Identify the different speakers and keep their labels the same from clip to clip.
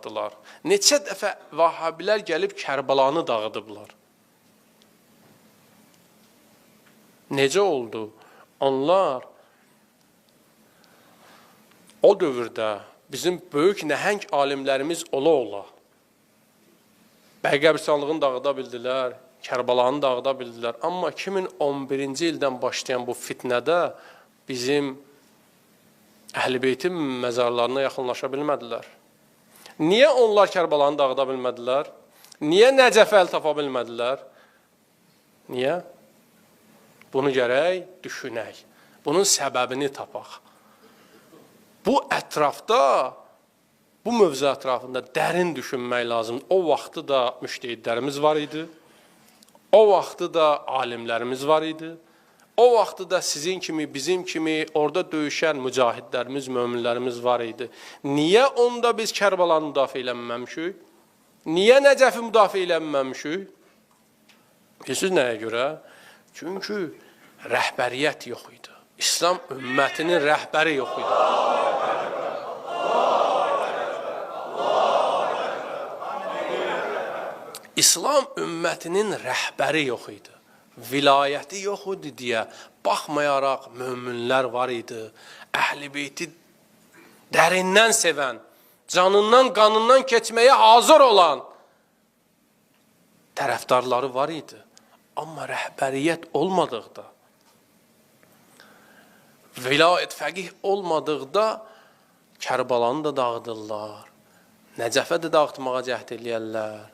Speaker 1: dağıtdılar. Neçə dəfə Vahhabilər gəlib Kərbəlanı dağıdıblar. Necə oldu? Onlar o dövrdə bizim böyük nəhəng alimlərimiz ola-ola Bəqi qəbristanlığını dağıda bildilər, Kərbəlanı dağıda bildilər. Amma 2011-ci ildən başlayan bu fitnədə bizim Əhl-i Beytin məzarlarına yaxınlaşa bilmədilər. Niyə onlar Kərbəlanı dağıda bilmədilər? Niyə Nəcəfə əl tapa bilmədilər? Niyə? Bunu gərək düşünək. Bunun səbəbini tapaq. Bu ətrafda, bu mövzu ətrafında dərin düşünmək lazımdır. O vaxtı da müştəhidlərimiz var idi. O vaxtı da alimlərimiz var idi. O vaxtı da sizin kimi, bizim kimi orada döyüşən mücahidlərimiz, möminlərimiz var idi. Niyə onda biz Kərbəlanı müdafiə eləməmişik? Niyə Nəcəfi müdafiə eləməmişik? Bilirsiniz nəyə görə? Çünki rəhbəriyyət yox idi. İslam ümmətinin rəhbəri yox idi. İslam ümmətinin rəhbəri yox idi. Vilayəti yox idi deyə baxmayaraq möminlər var idi. Əhl-i Beyti dərindən sevən, canından, qanından keçməyə hazır olan tərəfdarları var idi. Amma rəhbəriyyət olmadıqda, vilayət fəqih olmadıqda Kərbəlanı da dağıdırlar, Nəcəfə də dağıtmağa cəhd eləyərlər,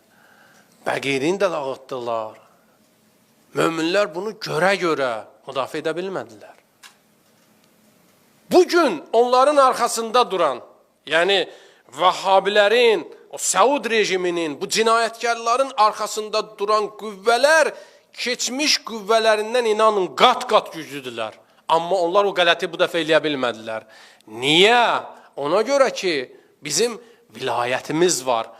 Speaker 1: Bəqirini də dağıtdılar. Möminlər bunu görə-görə müdafiə edə bilmədilər. Bugün onların arxasında duran, yəni Vahhabilərin, o Səud rejiminin, bu cinayətkarların arxasında duran qüvvələr keçmiş qüvvələrindən inanın qat-qat güclüdülər. Amma onlar o qələti bu dəfə eləyə bilmədilər. Niyə? Ona görə ki, bizim vilayətimiz var.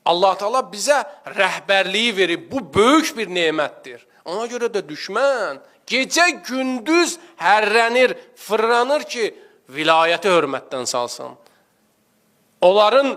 Speaker 1: Allah Teala bizə rəhbərliyi verib. Bu böyük bir nemətdir. Ona görə də düşmən gecə-gündüz hərrənir, fırlanır ki, vilayəti hörmətdən salsın. Onların